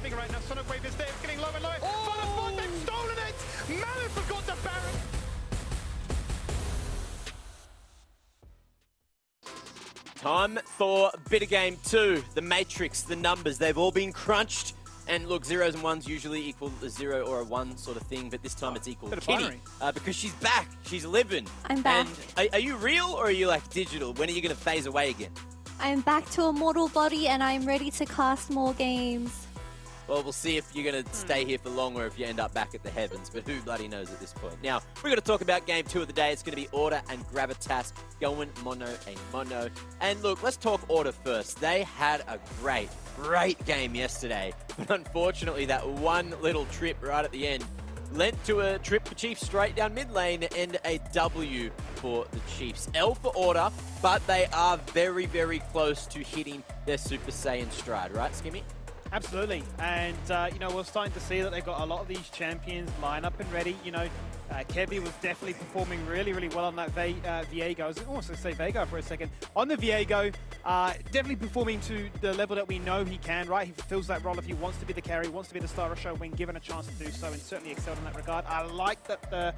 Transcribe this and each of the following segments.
happening right now. Sonic Wave is there, it's getting lower and lower. Oh! They've stolen it! Malin forgot the Baron. Time for Bitter Game 2. The Matrix, the numbers, they've all been crunched. And look, zeros and ones usually equal a 0 or a 1 sort of thing, but this time it's equal. Kitty, because she's back. She's living. I'm back. And are you real or are you like digital? When are you going to phase away again? I'm back to a mortal body and I'm ready to cast more games. Well, we'll see if you're going to stay here for long or if you end up back at the heavens, but who bloody knows at this point. Now, we're going to talk about game 2 of the day. It's going to be Order and Gravitas going mono a mono. And look, let's talk Order first. They had a great game yesterday, but unfortunately that one little trip right at the end led to a trip for Chiefs straight down mid lane and a W for the Chiefs. L for Order, but they are very, very close to hitting their Super Saiyan stride, right, Skimmy? Absolutely, and you know, we're starting to see that they've got a lot of these champions line up and ready. You know, Kevy was definitely performing really, really well on that Viego. I was almost going to say Vega for a second. On the Viego, definitely performing to the level that we know he can, right? He fulfills that role if he wants to be the carry, wants to be the star of the show when given a chance to do so, and certainly excelled in that regard. I like that the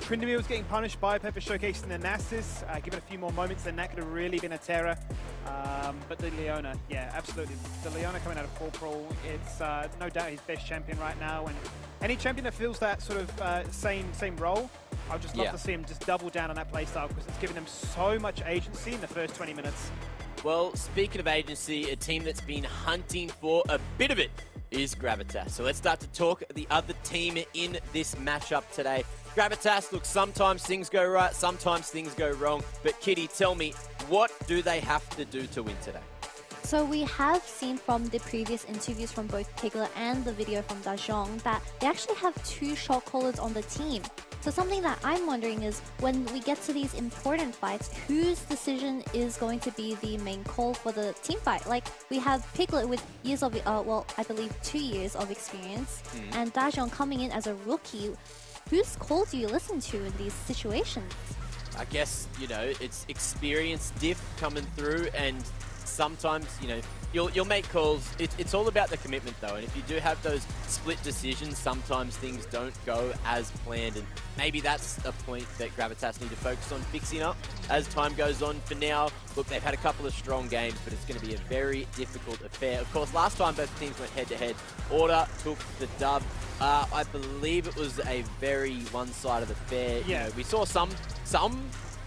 Tryndamere was getting punished by Pepper showcasing the Nasus. Give it a few more moments, and that could have really been a terror. But the Leona, yeah, absolutely. The Leona coming out of Paw Pro, it's no doubt his best champion right now, and any champion that feels that sort of same role, I'd just love to see him just double down on that playstyle because it's giving them so much agency in the first 20 minutes. Well, speaking of agency, a team that's been hunting for a bit of it is Gravitas. So let's start to talk the other team in this matchup today. Gravitas, look, sometimes things go right, sometimes things go wrong. But Kitty, tell me, what do they have to do to win today? So we have seen from the previous interviews from both Piglet and the video from Dajong that they actually have 2 shot callers on the team. So something that I'm wondering is when we get to these important fights, whose decision is going to be the main call for the team fight? Like we have Piglet with years of, well, I believe 2 years of experience, and Dajong coming in as a rookie. Whose call do you listen to in these situations? I guess, you know, it's experience diff coming through, and sometimes, you know, you'll make calls. It's all about the commitment, though. And if you do have those split decisions, sometimes things don't go as planned. And maybe that's a point that Gravitas need to focus on fixing up as time goes on. For now, look, they've had a couple of strong games, but it's going to be a very difficult affair. Of course, last time both teams went head-to-head, Order took the dub. I believe it was a very one-sided affair. Yeah. You know, we saw some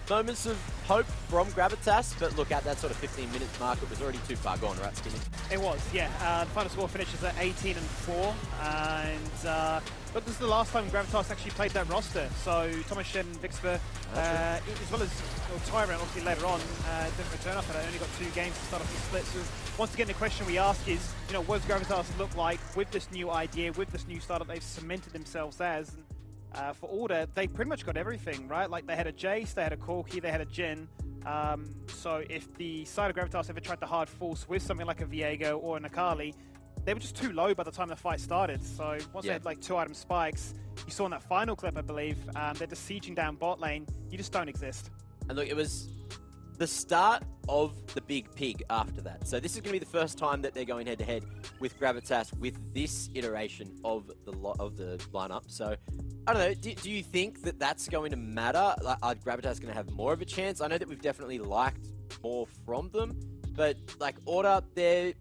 moments of hope from Gravitas, but look, at that sort of 15-minute mark, it was already too far gone, right, Skinny? It was, yeah. The final score finishes at 18-4, and but this is the last time Gravitas actually played that roster. So Thomas Shen, Vixper, as well as Tyrant, obviously later on, didn't return after that. Only got 2 games to start off the split. So once again, the question we ask is, you know, what does Gravitas look like with this new idea, with this new style that they've cemented themselves as? And, for Order, they pretty much got everything, right? Like they had a Jace, they had a Corki, they had a Jhin. So if the side of Gravitas ever tried to hard force with something like a Viego or an Akali, they were just too low by the time the fight started. So once they had like 2-item spikes, you saw in that final clip, I believe, they're just sieging down bot lane. You just don't exist. And look, it was the start of the big pig after that. So this is going to be the first time that they're going head-to-head with Gravitas with this iteration of the lineup. So I don't know, do you think that that's going to matter? Like, are Gravitas going to have more of a chance? I know that we've definitely liked more from them, but like Order, they're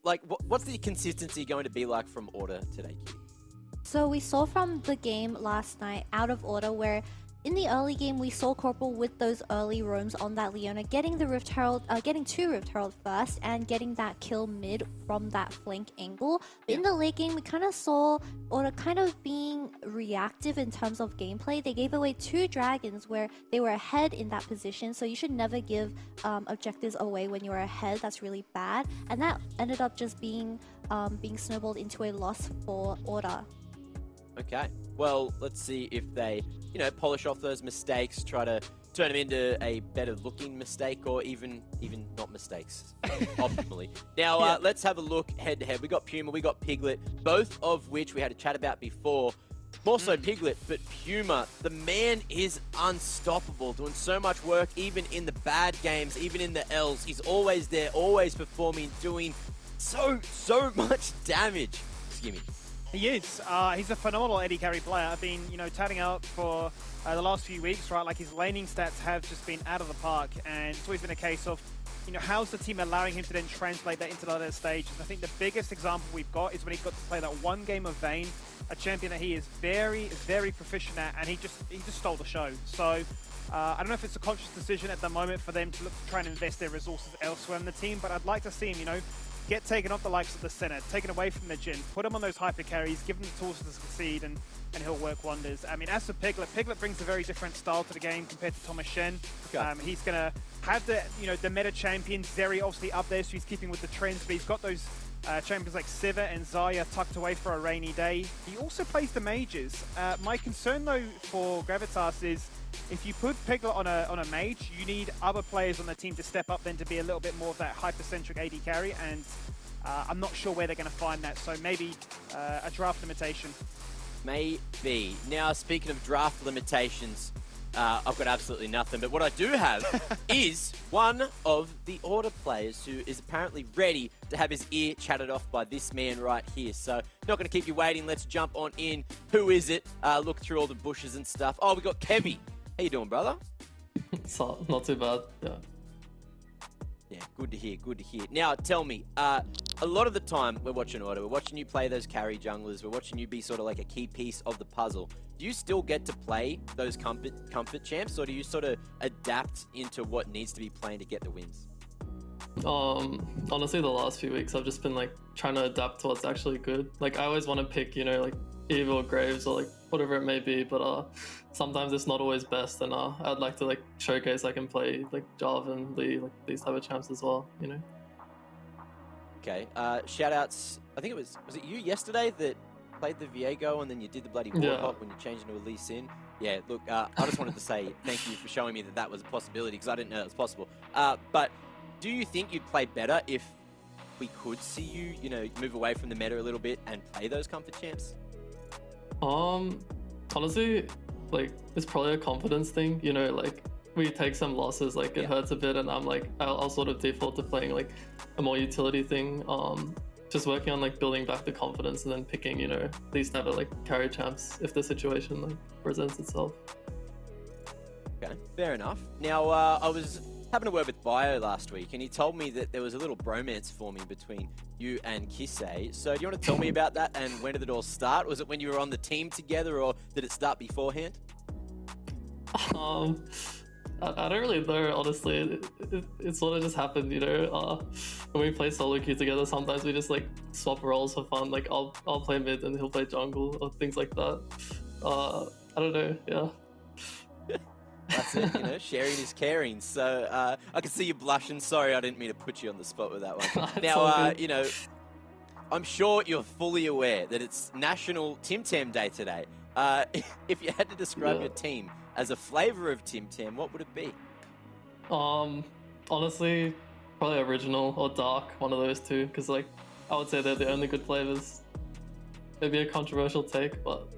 like, what's the consistency going to be like from Order today, Kid? So we saw from the game last night, out of Order, where in the early game we saw Corporal with those early roams on that Leona, getting the Rift Herald, getting 2 Rift Herald first, and getting that kill mid from that flank angle. But in the late game, we kind of saw Order kind of being reactive in terms of gameplay. They gave away 2 dragons where they were ahead in that position, so you should never give objectives away when you're ahead. That's really bad, and that ended up just being snowballed into a loss for Order. Okay, well, let's see if they, you know, polish off those mistakes, try to turn them into a better looking mistake, or even not mistakes, optimally. Now, let's have a look head to head. We got Puma, we got Piglet, both of which we had a chat about before. More so Piglet, but Puma, the man is unstoppable, doing so much work, even in the bad games, even in the L's. He's always there, always performing, doing so much damage. Excuse me. He is. He's a phenomenal AD carry player. I've been, tatting out for the last few weeks, right? Like, his laning stats have just been out of the park, and it's always been a case of, how's the team allowing him to then translate that into the other stages? I think the biggest example we've got is when he got to play that one game of Vayne, a champion that he is very, very proficient at, and he just stole the show. So I don't know if it's a conscious decision at the moment for them to look to try and invest their resources elsewhere in the team, but I'd like to see him, get taken off the likes of the center, taken away from the Jhin, put him on those hyper carries, give him the tools to succeed, and he'll work wonders. I mean, as for Piglet brings a very different style to the game compared to Thomas Shen. Okay. He's going to have the meta champions very obviously up there, so he's keeping with the trends, but he's got those champions like Siva and Zarya tucked away for a rainy day. He also plays the mages. My concern, though, for Gravitas is if you put Piglet on a mage, you need other players on the team to step up then to be a little bit more of that hypercentric AD carry, and I'm not sure where they're going to find that, so maybe a draft limitation. Maybe. Now, speaking of draft limitations, I've got absolutely nothing, but what I do have is one of the Order players who is apparently ready to have his ear chatted off by this man right here. So, not going to keep you waiting. Let's jump on in. Who is it? Look through all the bushes and stuff. Oh, we got Kevy. How you doing, brother? So, not too bad, yeah. Yeah, good to hear, good to hear. Now, tell me, a lot of the time we're watching Order, we're watching you play those carry junglers, we're watching you be sort of like a key piece of the puzzle. Do you still get to play those comfort champs, or do you sort of adapt into what needs to be playing to get the wins? Honestly, the last few weeks I've just been like trying to adapt to what's actually good. Like, I always want to pick, like Eve or Graves or like whatever it may be, but sometimes it's not always best, and I'd like to like showcase I can play like Jarvan, Lee, like these type of champs as well, Okay, shout outs. I think was it you yesterday that played the Viego and then you did the bloody Warhawk when you changed into a Lee Sin? Yeah, look, I just wanted to say thank you for showing me that was a possibility, because I didn't know that was possible. But do you think you'd play better if we could see you, move away from the meta a little bit and play those comfort champs? Honestly, like, it's probably a confidence thing, like, we take some losses, like, it hurts a bit, and I'm like, I'll sort of default to playing, like, a more utility thing, just working on, like, building back the confidence and then picking, these type of, like, carry champs if the situation, like, presents itself. Okay, fair enough. Now, I was having a word with Bio last week, and he told me that there was a little bromance forming between you and Kisei. So do you want to tell me about that, and when did it all start? Was it when you were on the team together, or did it start beforehand? I don't really know, honestly. It sort of just happened, when we play solo queue together, sometimes we just like swap roles for fun. Like I'll play mid and he'll play jungle or things like that. I don't know, yeah. That's it, sharing is caring. So I can see you blushing. Sorry, I didn't mean to put you on the spot with that one. Now, I'm sure you're fully aware that it's National Tim Tam Day today. If you had to describe your team as a flavor of Tim Tam, what would it be? Honestly, probably original or dark, one of those two, because like I would say they're the only good flavors. Maybe a controversial take, but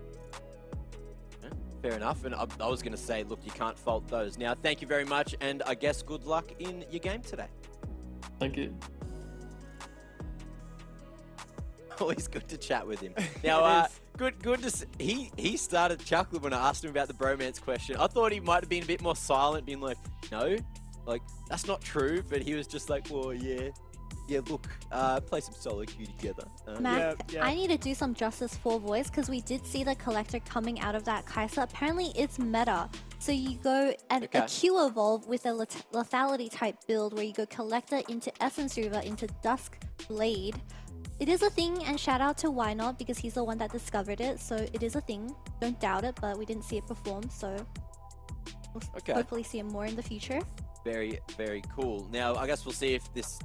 fair enough. And I was going to say, look, you can't fault those. Now, thank you very much, and I guess good luck in your game today. Thank you. Always good to chat with him. Now, good to see. He started chuckling when I asked him about the bromance question. I thought he might have been a bit more silent, being like, no, like, that's not true. But he was just like, well, yeah, look, play some solo queue together. Matt, I need to do some justice for voice, because we did see the collector coming out of that Kai'Sa. Apparently it's meta. So you go and a Q evolve with a lethality type build where you go collector into Essence Reaver into Dusk Blade. It is a thing, and shout out to Why Not, because he's the one that discovered it, so it is a thing. Don't doubt it, but we didn't see it perform, so we'll hopefully see it more in the future. Very, very cool. Now, I guess we'll see if this,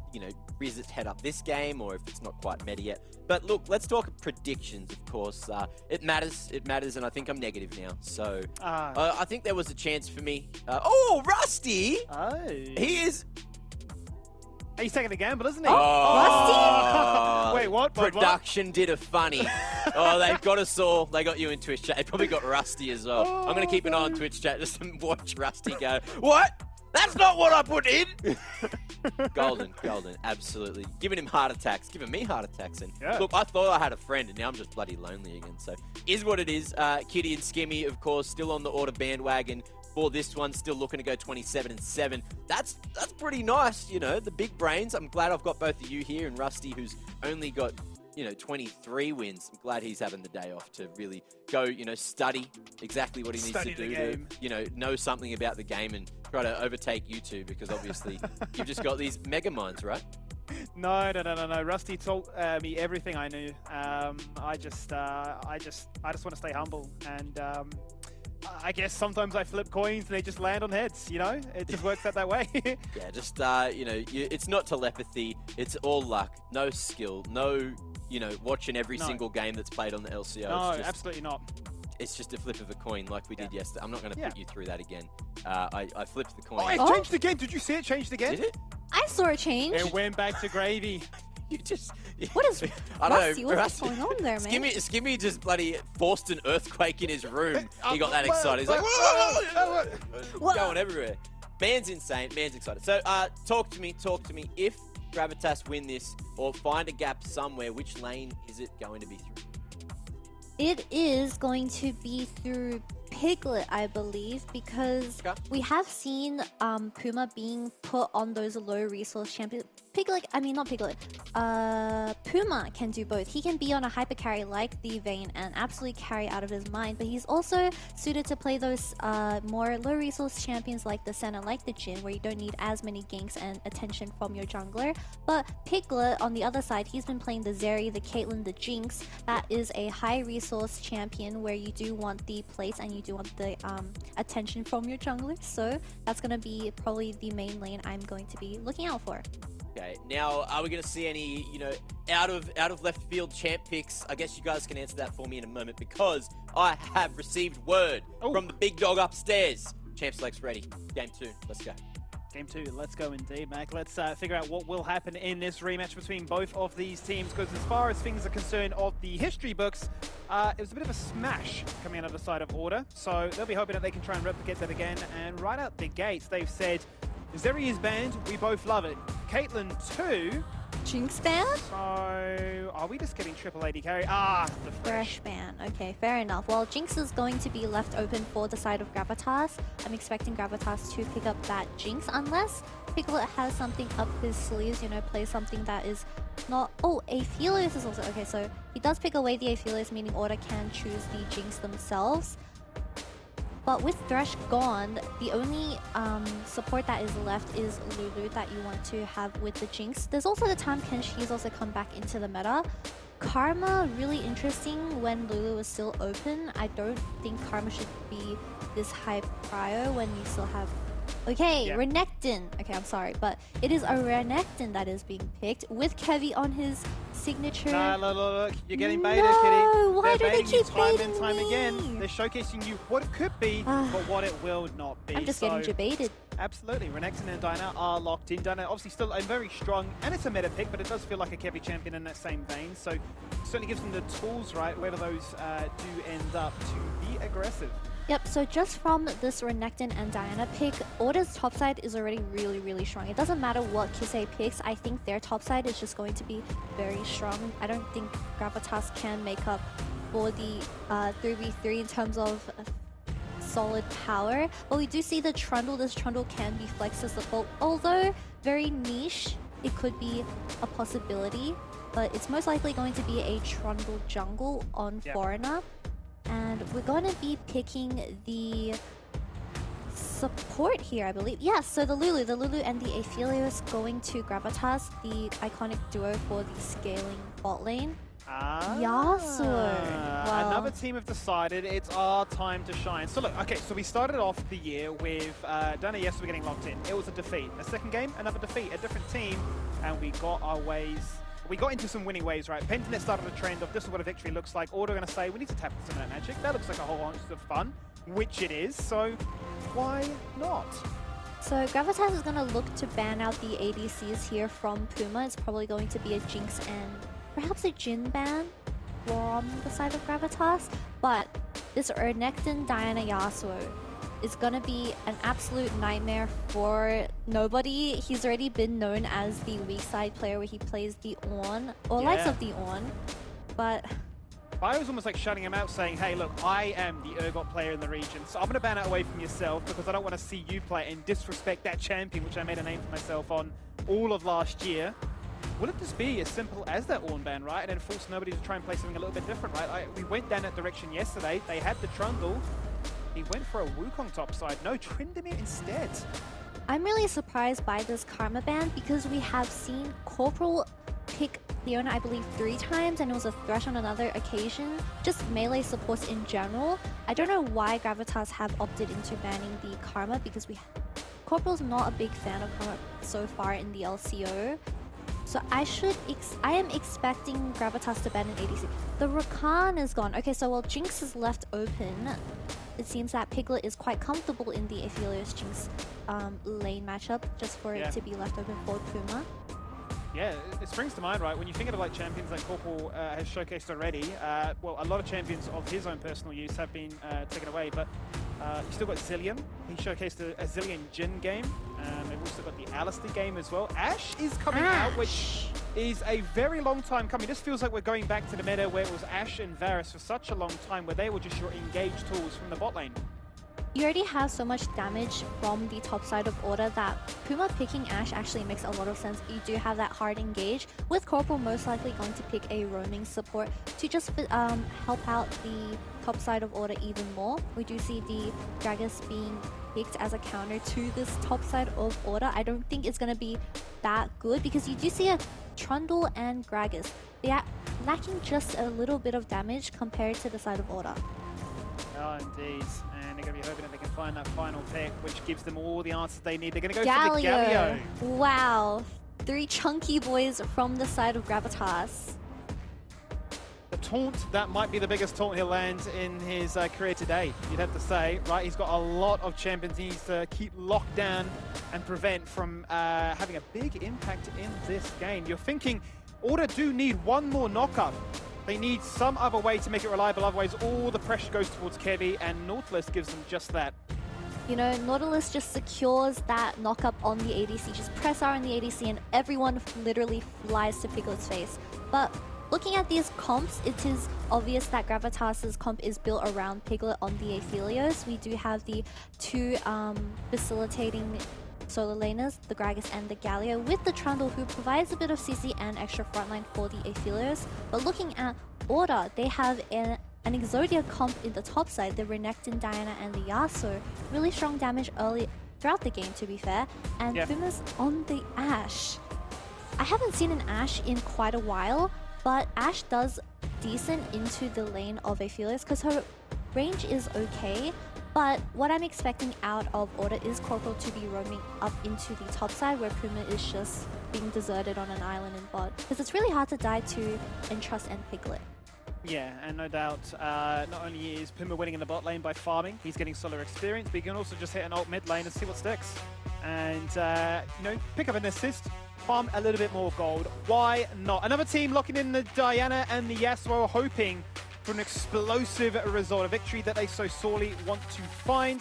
rears its head up this game, or if it's not quite meta yet. But look, let's talk predictions, of course. It matters, and I think I'm negative now. So, I think there was a chance for me. Rusty! He is... He's taking a gamble, isn't he? Rusty? Wait, what? Production did a funny. They've got us all. They got you in Twitch chat. They probably got Rusty as well. I'm going to keep an eye on Twitch chat just to watch Rusty go, what? That's not what I put in! Golden, absolutely. Giving him heart attacks, giving me heart attacks. And Yeah. look, I thought I had a friend, and now I'm just bloody lonely again. So, is what it is. Kitty and Skimmy, of course, still on the order bandwagon for this one, still looking to go 27-7. That's pretty nice, you know, the big brains. I'm glad I've got both of you here, and Rusty, who's only got, 23 wins. I'm glad he's having the day off to really go, study exactly what he needs Study to the do game. to, know something about the game and try to overtake you two, because obviously you've just got these mega minds, right? No. Rusty told me everything I knew. I just want to stay humble, and I guess sometimes I flip coins and they just land on heads. It just works out that way. Yeah, just it's not telepathy. It's all luck. No skill. No, watching every single game that's played on the LCO. No, It's just, absolutely not. It's just a flip of a coin like we did yesterday. I'm not going to put you through that again. I flipped the coin. Oh, it changed again. Did you see it changed again? Did it? I saw it change. It went back to gravy. You just... What is I don't Rusty? know. What's going on there, man? Skimmy just bloody forced an earthquake in his room. He got that excited. He's like, going everywhere. Man's insane. Man's excited. So, talk to me. If Gravitas win this or find a gap somewhere, which lane is it going to be through? It is going to be through Piglet, I believe, because we have seen Puma being put on those low resource champions. Puma can do both. He can be on a hyper carry like the Vayne and absolutely carry out of his mind, but he's also suited to play those more low resource champions like the Senna, like the Jhin, where you don't need as many ganks and attention from your jungler. But Piglet, on the other side, he's been playing the Zeri, the Caitlyn, the Jinx. That is a high resource champion where you do want the plates and you do want the attention from your jungler. So that's going to be probably the main lane I'm going to be looking out for. Okay, now are we going to see any, out of left field champ picks? I guess you guys can answer that for me in a moment, because I have received word from the big dog upstairs. Champ select's ready. Game 2. Let's go. Game 2, let's go indeed, Mac. Let's figure out what will happen in this rematch between both of these teams, because as far as things are concerned of the history books, it was a bit of a smash coming out of the side of Order, so they'll be hoping that they can try and replicate that again. And right out the gates, they've said, Zeri is banned, we both love it. Caitlyn too. Jinx ban? So, are we just getting triple AD carry? The Fresh ban. Okay, fair enough. Well, Jinx is going to be left open for the side of Gravitas. I'm expecting Gravitas to pick up that Jinx, unless Piglet has something up his sleeves, play something that is not... Oh, Aphelios is also... Okay, so he does pick away the Aphelios, meaning Order can choose the Jinx themselves. But with Thresh gone, the only support that is left is Lulu that you want to have with the Jinx. There's also the Tahm Kench, he's also come back into the meta. Karma, really interesting when Lulu is still open. I don't think Karma should be this high prio when you still have... Okay, yeah. Renekton. Okay, I'm sorry, but it is a Renekton that is being picked with Kevy on his signature. Nah, look, you're getting baited, No, Kitty. why do They're they baiting you keep time baiting and time me? again. They're showcasing you what it could be, but what it will not be. I'm just getting debated. Absolutely, Renekton and Diana are locked in. Diana obviously still a very strong, and it's a meta pick, but it does feel like a Kevy champion in that same vein. So certainly gives them the tools, right, whether those do end up to be aggressive. Yep, so just from this Renekton and Diana pick, Order's topside is already really, really strong. It doesn't matter what Kisei picks, I think their topside is just going to be very strong. I don't think Gravitas can make up for the 3v3 in terms of solid power. But we do see the Trundle. This Trundle can be flexed as default, although very niche, it could be a possibility. But it's most likely going to be a Trundle jungle on Foreigner. And we're going to be picking the support here, I believe. Yes, so the Lulu and the Aphelios going to Gravitas, the iconic duo for the scaling bot lane. Yasuo. Wow. Another team have decided it's our time to shine. So look, okay, so we started off the year with Dana, yes, we're getting locked in. It was a defeat. A second game, another defeat, a different team, and we got our ways. We got into some winning ways, right? Pentanet started a trend of this is what a victory looks like. Order going to say, we need to tap into some of that magic. That looks like a whole bunch of fun, which it is, so why not? So Gravitas is going to look to ban out the ADCs here from Puma. It's probably going to be a Jinx and perhaps a Jhin ban from the side of Gravitas. But this Renekton, Diana, Yasuo, is gonna be an absolute nightmare for nobody. He's already been known as the weak side player where he plays the Ornn, or likes of the Ornn, but... I was almost like shutting him out, saying, hey, look, I am the Urgot player in the region, so I'm going to ban it away from yourself because I don't want to see you play and disrespect that champion, which I made a name for myself on all of last year. Will it just be as simple as that Ornn ban, right? And then force nobody to try and play something a little bit different, right? We went down that direction yesterday. They had the Trundle. He went for a Wukong top side. No, Tryndamere instead. I'm really surprised by this Karma ban because we have seen Corporal pick Leona, I believe, 3 times, and it was a Thresh on another occasion. Just melee supports in general. I don't know why Gravitas have opted into banning the Karma because Corporal's not a big fan of Karma so far in the LCO. So I am expecting Gravitas to ban an ADC. The Rakan is gone. Okay, so while Jinx is left open, it seems that Piglet is quite comfortable in the Aphelios Jinx lane matchup, just for it to be left open for Puma. Yeah, it springs to mind, right? When you think of like champions like Corporal has showcased already, well, a lot of champions of his own personal use have been taken away, but you still got Zillion. He showcased a Zillion Jhin game. They've also got the Alistair game as well. Ashe is coming out, which is a very long time coming. This feels like we're going back to the meta where it was Ashe and Varus for such a long time, where they were just your engage tools from the bot lane. You already have so much damage from the top side of order that Puma picking Ashe actually makes a lot of sense. You do have that hard engage, with Corporal most likely going to pick a roaming support to just help out the top side of order even more. We do see the Gragas being picked as a counter to this top side of order. I don't think it's going to be that good because you do see a Trundle and Gragas. They are lacking just a little bit of damage compared to the side of order. Oh, indeed. And they're going to be hoping that they can find that final pick, which gives them all the answers they need. They're going to go for the Galio. Wow. 3 chunky boys from the side of Gravitas. The taunt, that might be the biggest taunt he'll land in his career today, you'd have to say, right? He's got a lot of champions he needs to keep locked down and prevent from having a big impact in this game. You're thinking, Order do need one more knockup. They need some other way to make it reliable, otherwise all the pressure goes towards Kevy, and Nautilus gives them just that. You know, Nautilus just secures that knockup on the ADC. Just press R on the ADC and everyone literally flies to Piglet's face. But looking at these comps, it is obvious that Gravitas' comp is built around Piglet on the Aphelios. We do have the 2 facilitating solo laners, the Gragas and the Galio, with the Trundle, who provides a bit of CC and extra frontline for the Aphelios. But looking at Order, they have an Exodia comp in the top side, the Renekton, Diana and the Yasuo. Really strong damage early throughout the game, to be fair. And Puma's on the Ashe. I haven't seen an Ashe in quite a while, but Ashe does decent into the lane of Aphelios because her range is okay. But what I'm expecting out of Order is Corporal to be roaming up into the top side where Puma is just being deserted on an island in bot. Because it's really hard to die to Entrust and Piglet. Yeah, and no doubt, not only is Puma winning in the bot lane by farming, he's getting solar experience, but he can also just hit an ult mid lane and see what sticks. And, you know, pick up an assist, farm a little bit more gold. Why not? Another team locking in the Diana and the Yasuo, hoping for an explosive result, a victory that they so sorely want to find.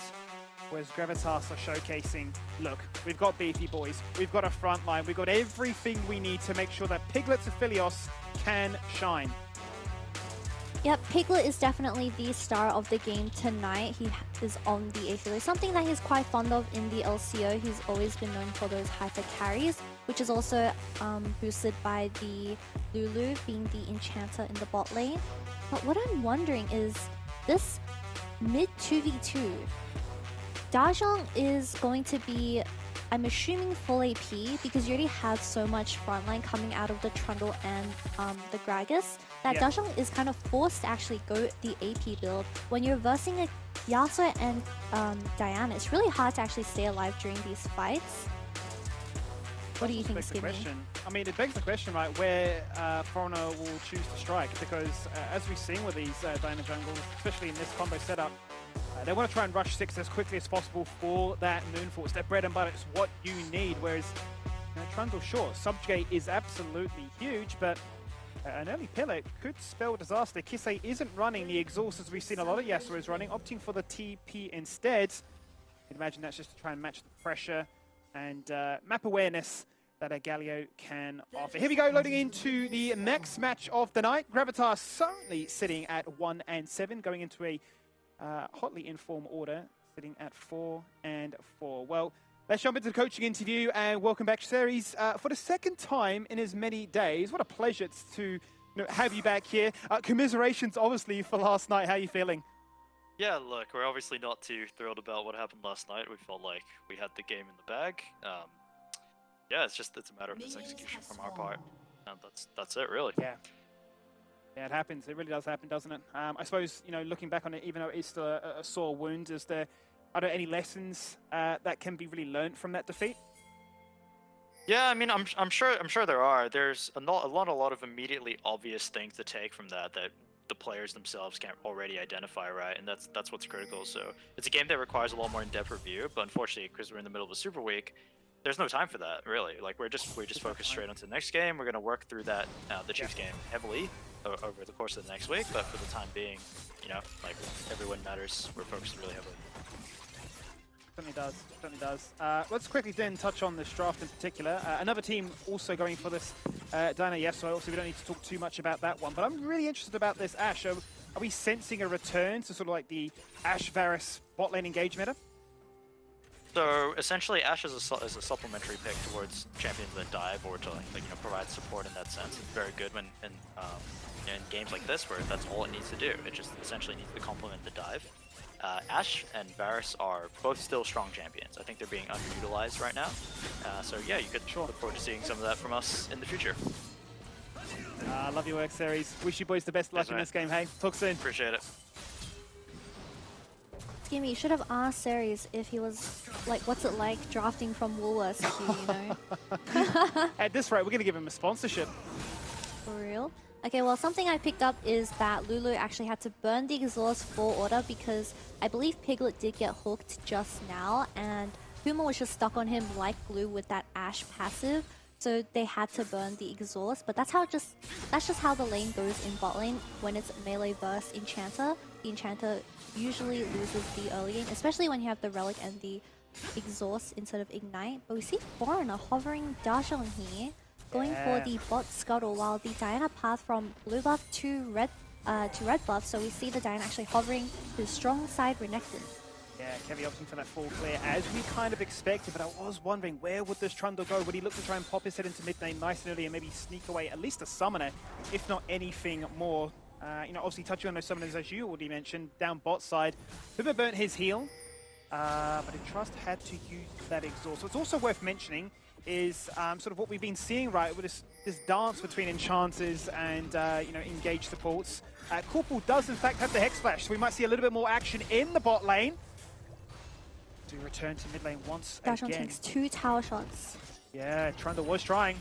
Whereas Gravitas are showcasing, look, we've got beefy boys, we've got a front line, we've got everything we need to make sure that Piglet's Aphelios can shine. Yep, Piglet is definitely the star of the game tonight. He is on the Aphelios, something that he's quite fond of in the LCO. He's always been known for those hyper carries, which is also boosted by the Lulu being the enchanter in the bot lane. But what I'm wondering is, this mid 2v2, Dajong is going to be, I'm assuming, full AP because you already have so much frontline coming out of the Trundle and the Gragas that Dajong is kind of forced to actually go the AP build. When you're versing a Yasuo and Diana, it's really hard to actually stay alive during these fights. What do you think, Skibby? I mean, it begs the question, right, where Foreigner will choose to strike, because as we've seen with these Diana jungles, especially in this combo setup, they want to try and rush 6 as quickly as possible for that Moonfall. It's their bread and butter, it's what you need, whereas Trundle, sure, Subjugate is absolutely huge, but an early Pellet could spell disaster. Kisei isn't running the Exhaust as we've seen a lot of Yasuo's running, opting for the TP instead. You'd imagine that's just to try and match the pressure and map awareness that a Galio can offer. Here we go, loading into the next match of the night. Gravitas certainly sitting at 1-7, going into a hotly informed order, sitting at 4-4. Well, let's jump into the coaching interview and welcome back, Series. For the second time in as many days, what a pleasure to have you back here. Commiserations, obviously, for last night. How are you feeling? Yeah, look, we're obviously not too thrilled about what happened last night. We felt like we had the game in the bag. Yeah, it's a matter of execution from our part, and that's it, really. Yeah, it happens. It really does happen, doesn't it? I suppose, looking back on it, even though it's still a sore wound, are there any lessons that can be really learned from that defeat? Yeah, I mean, I'm sure there are. There's a lot of immediately obvious things to take from that the players themselves can't already identify, right? And that's what's critical. So it's a game that requires a lot more in-depth review, but unfortunately, because we're in the middle of a super week, there's no time for that, really. Like, we're just focused straight onto the next game. We're gonna work through that the Chiefs game heavily over the course of the next week, but for the time being, like, every win matters. We're focused really heavily. Certainly does. Let's quickly then touch on this draft in particular. Another team also going for this Diana Yasuo. Obviously, we don't need to talk too much about that one, but I'm really interested about this Ashe. Are we sensing a return to sort of like the Ashe Varus bot lane engage meta? So essentially, Ashe is a supplementary pick towards champions that dive or to provide support in that sense. It's very good when in games like this where that's all it needs to do. It just essentially needs to complement the dive. Ashe and Varus are both still strong champions. I think they're being underutilized right now. So yeah, you could look forward to seeing some of that from us in the future. Love your work, Series. Wish you boys the best luck in this game, hey? Talk soon. Appreciate it. Gimme, you should have asked Series if he was, like, what's it like drafting from Woolworths, At this rate, we're going to give him a sponsorship. For real? Okay, well, something I picked up is that Lulu actually had to burn the exhaust for order because I believe Piglet did get hooked just now, and Puma was just stuck on him like glue with that Ashe passive, so they had to burn the exhaust. But that's just how the lane goes in bot lane when it's melee versus Enchanter. The Enchanter usually loses the early game, especially when you have the Relic and the exhaust instead of Ignite. But we see Foreigner hovering Dajong here, going for the bot scuttle, while the Diana path from blue buff to red buff. So we see the Diana actually hovering to the strong side Renekton. Yeah, Kevy opting for that full clear as we kind of expected, but I was wondering where would this Trundle go? Would he look to try and pop his head into mid lane nice and early and maybe sneak away at least a summoner, if not anything more? Obviously touching on those summoners as you already mentioned, down bot side. Puma burnt his heal, but Trust had to use that exhaust. So it's also worth mentioning is sort of what we've been seeing, right, with this dance between enchanters and engaged supports. Corporal does in fact have the Hex Flash, so we might see a little bit more action in the bot lane. To return to mid lane once again. Dashon takes 2 tower shots. Yeah, Trundle was trying.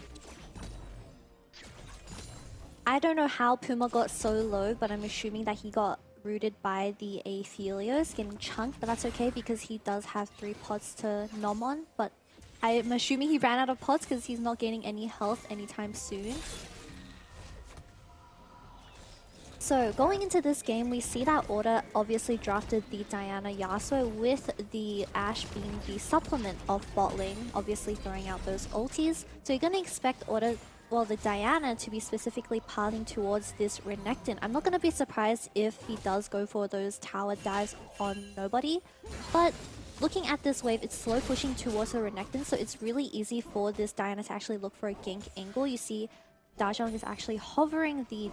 I don't know how Puma got so low, but I'm assuming that he got rooted by the Aphelios, getting chunked, but that's okay because he does have 3 pods to nom on, but I'm assuming he ran out of pods because he's not gaining any health anytime soon. So going into this game, we see that Order obviously drafted the Diana Yasuo with the Ashe being the supplement of bot lane, obviously throwing out those ultis. So you're going to expect Order, well, the Diana to be specifically pathing towards this Renekton. I'm not going to be surprised if he does go for those tower dives on nobody, but looking at this wave, it's slow pushing towards the Renekton, so it's really easy for this Diana to actually look for a gank angle. You see Dajong is actually hovering the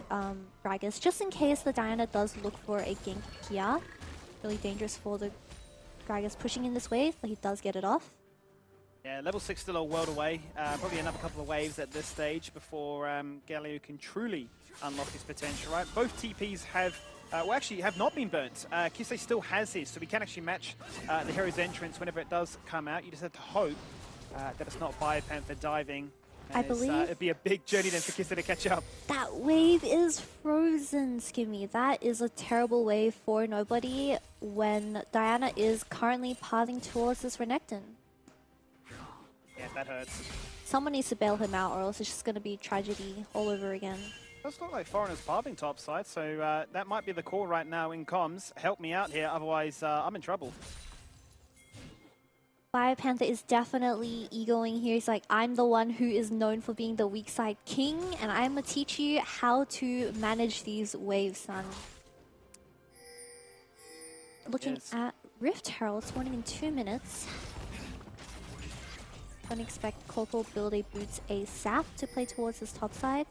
Gragas just in case the Diana does look for a gank here. Really dangerous for the Gragas pushing in this wave, but he does get it off. Yeah, level 6 still a world away. Probably another couple of waves at this stage before Galio can truly unlock his potential, right? Both TPs have, actually have not been burnt. Kisei still has his, so we can actually match the hero's entrance whenever it does come out. You just have to hope that it's not Biopanther diving. I believe it'd be a big journey then for Kisei to catch up. That wave is frozen, Skimmy. That is a terrible wave for nobody when Diana is currently pathing towards this Renekton. Yeah, that hurts. Someone needs to bail him out or else it's just going to be tragedy all over again. Does look like Foreigner's pathing top side, so that might be the call right now in comms. Help me out here, otherwise I'm in trouble. Biopanther is definitely egoing here. He's like, I'm the one who is known for being the weak side king, and I'm gonna teach you how to manage these waves, son. Looking Yes. at Rift Herald spawning in 2 minutes. Don't expect Corporal build a boots ASAP to play towards his top side.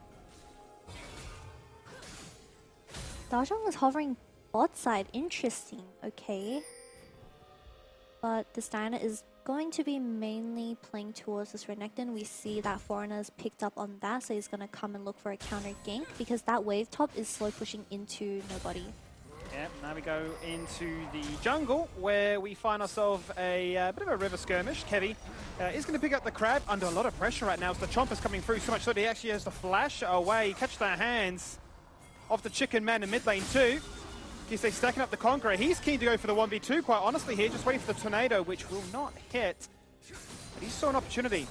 Dajong is hovering bot side. Interesting. Okay. But this Diana is going to be mainly playing towards this Renekton. We see that Foreigner's picked up on that, so he's going to come and look for a counter gank because that wave top is slow pushing into nobody. Yeah, now we go into the jungle where we find ourselves a bit of a river skirmish. Kevy is going to pick up the crab under a lot of pressure right now. So the Chompers coming through so much so that he actually has to flash away, catch their hands off the chicken man in mid lane too. Kisei stacking up the Conqueror. He's keen to go for the 1v2 quite honestly here, just waiting for the Tornado, which will not hit. But he saw an opportunity.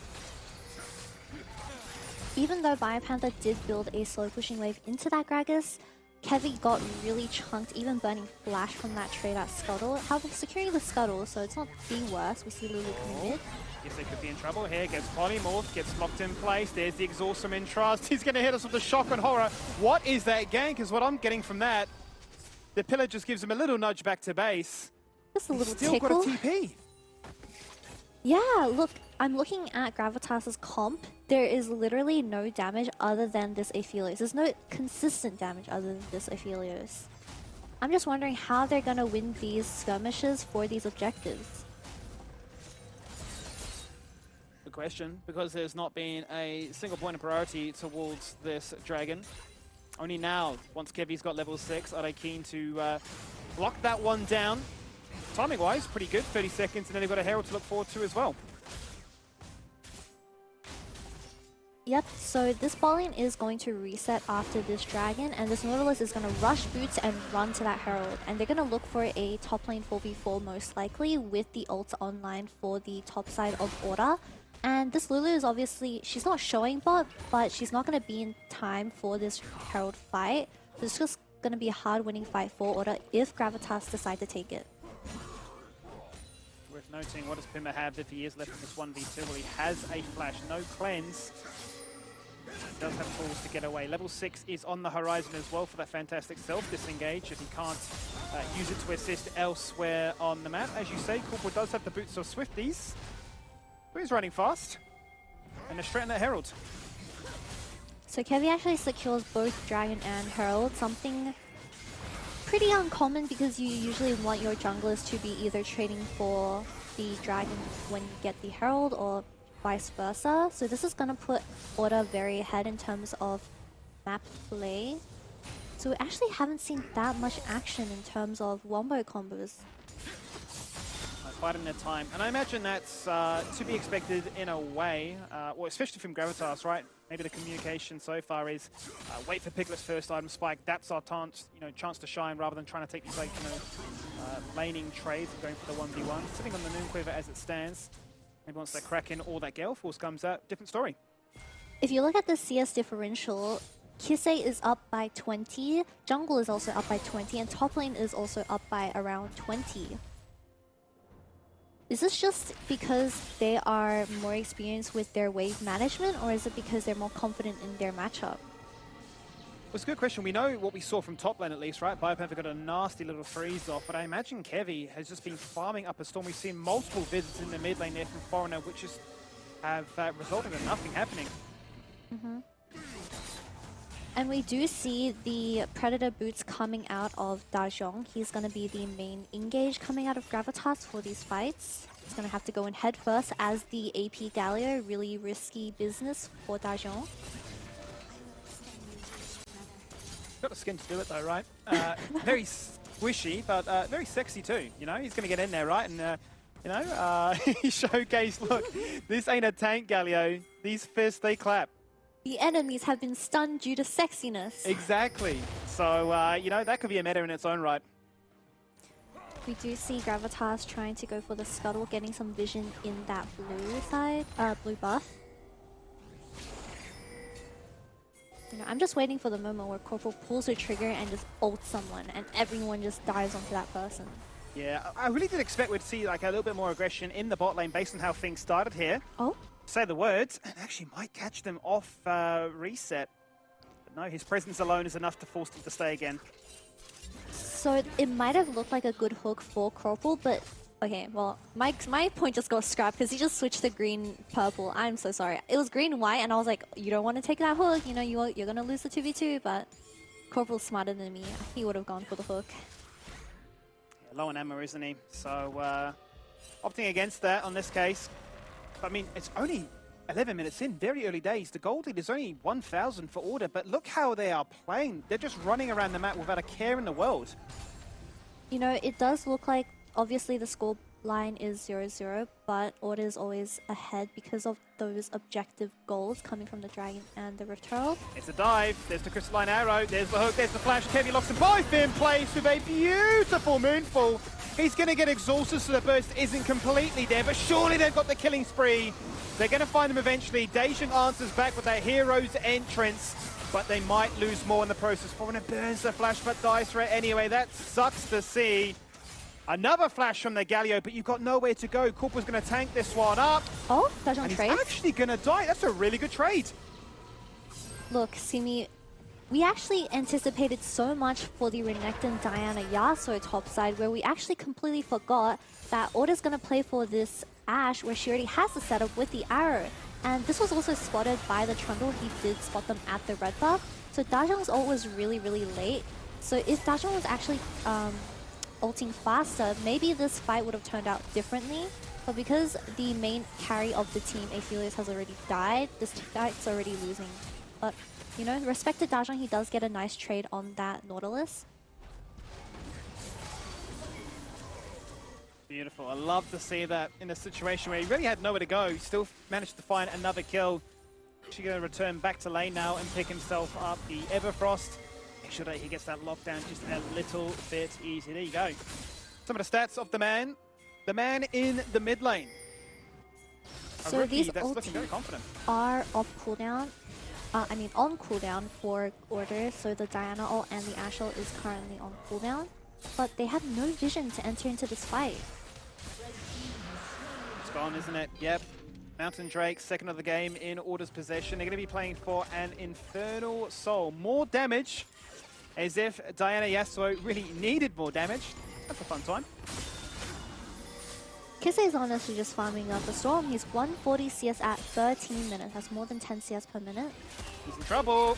Even though Biopanther did build a slow pushing wave into that Gragas, Kevy got really chunked, even burning flash from that trade at Scuttle. However, securing the Scuttle, so it's not the worst. We see Lulu coming mid. Yes, they could be in trouble here. Gets polymorphed, gets locked in place. There's the exhaust from Intrust. He's going to hit us with the shock and horror. What is that gank is what I'm getting from that. The pillar just gives him a little nudge back to base. Just a little Still tickle. got a TP. Yeah, look, I'm looking at Gravitas' comp. There is literally no damage other than this Aphelios. There's no consistent damage other than this Aphelios. I'm just wondering how they're gonna win these skirmishes for these objectives. Good question, because there's not been a single point of priority towards this dragon. Only now, once Kevy's got level 6, are they keen to lock that one down? Timing-wise, pretty good, 30 seconds, and then they've got a Herald to look forward to as well. Yep, so this bot lane is going to reset after this dragon, and this Nautilus is going to rush boots and run to that Herald. And they're going to look for a top lane 4v4 most likely with the ult online for the top side of Order. And this Lulu is obviously, she's not showing bot, but she's not going to be in time for this Herald fight. So it's just going to be a hard winning fight for Order if Gravitas decide to take it. Worth noting, what does Pima have if he is left in this 1v2? Well, he has a flash, no cleanse. He does have tools to get away. Level 6 is on the horizon as well for that fantastic self-disengage if he can't use it to assist elsewhere on the map. As you say, Corporal does have the boots of Swifties, but he's running fast. And they're straight in that Herald. So Kevy actually secures both Dragon and Herald, something pretty uncommon because you usually want your junglers to be either trading for the Dragon when you get the Herald or vice versa. So this is going to put Order very ahead in terms of map play. So we actually haven't seen that much action in terms of wombo combos. Fighting their time, and I imagine that's to be expected in a way, well, especially from Gravitas, right? Maybe the communication so far is wait for Piglet's first item spike. That's our chance to shine, rather than trying to take these laning trades, going for the 1v1. Sitting on the Noon Quiver as it stands. Maybe once that Kraken or that Gale Force comes out, different story. If you look at the CS differential, Kisei is up by 20, jungle is also up by 20, and top lane is also up by around 20. Is this just because they are more experienced with their wave management, or is it because they're more confident in their matchup? Well, it's a good question. We know what we saw from top lane at least, right? Biopanther got a nasty little freeze off, but I imagine Kevy has just been farming up a storm. We've seen multiple visits in the mid lane there from Foreigner, which just have resulted in nothing happening. And we do see the Predator boots coming out of Dajong. He's going to be the main engage coming out of Gravitas for these fights. He's going to have to go in head first as the AP Galio. Really risky business for Dajong. Got the skin to do it though, right? Very squishy, but very sexy too. You know, he's going to get in there, right? And he showcased, look, this ain't a tank, Galio. These fists, they clap. The enemies have been stunned due to sexiness. Exactly. So, that could be a meta in its own right. We do see Gravitas trying to go for the Scuttle, getting some vision in that blue side, blue buff. I'm just waiting for the moment where Corporal pulls the trigger and just ults someone, and everyone just dives onto that person. Yeah, I really did expect we'd see like a little bit more aggression in the bot lane based on how things started here. Oh, Say the words, and actually might catch them off reset. But no, his presence alone is enough to force them to stay again. so it might have looked like a good hook for Corporal, but okay, well, my point just got scrapped because he just switched to green-purple. I'm so sorry. It was green-white, and I was like, you don't want to take that hook. You know, you're going to lose the 2v2, but Corporal's smarter than me. He would have gone for the hook. Low on ammo, isn't he? So, opting against that on this case. I mean, it's only 11 minutes in, very early days. The gold lead is only 1,000 for Order, but look how they are playing. They're just running around the map without a care in the world. You know, it does look like, obviously, the score line is 0-0, but Order is always ahead because of those objective goals coming from the Dragon and the Rift Herald. It's a dive. There's the crystalline arrow. There's the hook. There's the flash. Kevy locks them both in place with a beautiful moonfall. He's going to get exhausted so the burst isn't completely dead, but surely they've got the killing spree. They're going to find him eventually. Dejong answers back with their hero's entrance, but they might lose more in the process. Foreigner burns the flash, but dies for it anyway. That sucks to see. Another flash from the Galio, but you've got nowhere to go. Corporal's going to tank this one up. Oh, Dajong And he's trade. actually going to die. That's a really good trade. Look, Simi, we actually anticipated so much for the Renekton Diana Yasuo topside, where we actually completely forgot that Order's going to play for this Ashe, where she already has the setup with the arrow. And this was also spotted by the Trundle. He did spot them at the red buff. So Dajong's ult was really, really late. So if Dajong was actually ulting faster, maybe this fight would have turned out differently. But because the main carry of the team, Aphelios, has already died, this fight's already losing. But, you know, respect to Dajong, he does get a nice trade on that Nautilus. Beautiful. I love to see that in a situation where he really had nowhere to go. He still managed to find another kill. Actually going to return back to lane now and pick himself up the Everfrost. Make sure that he gets that lockdown just a little bit easy. There you go. Some of the stats of the man in the mid lane. So rookie these that's looking very ultis confident. are off cooldown. On cooldown for Order. So the Diana ult and the Ashe ult is currently on cooldown. But they have no vision to enter into this fight. It's gone, isn't it? Yep. Mountain Drake, second of the game in Order's possession. They're going to be playing for an Infernal Soul. More damage, as if Diana Yasuo really needed more damage. That's a fun time. Kise is honestly just farming up the Storm. He's 140 CS at 13 minutes. That's more than 10 CS per minute. He's in trouble.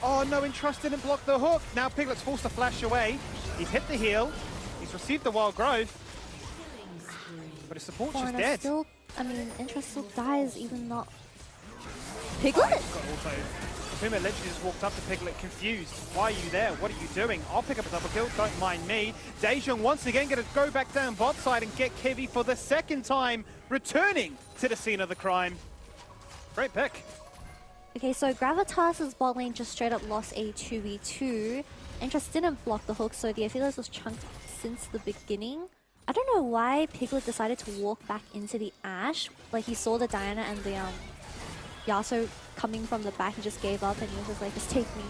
Oh no, Entrust didn't block the hook. Now Piglet's forced to flash away. He's hit the heal. He's received the wild growth. But his support's just Foreigner dead. still, Interest still dies, even not... Piglet? Got also. Puma literally just walked up to Piglet confused. Why are you there? What are you doing? I'll pick up a double kill. Don't mind me. Dejong once again going to go back down bot side and get Kevy for the second time, returning to the scene of the crime. Great pick. Okay, so Gravitas' bot lane just straight up lost a 2v2. Interest didn't block the hook, so the Aphelios was chunked since the beginning. I don't know why Piglet decided to walk back into the Ashe. Like, he saw the Diana and the Yasuo coming from the back. He just gave up and he was just like, just take me.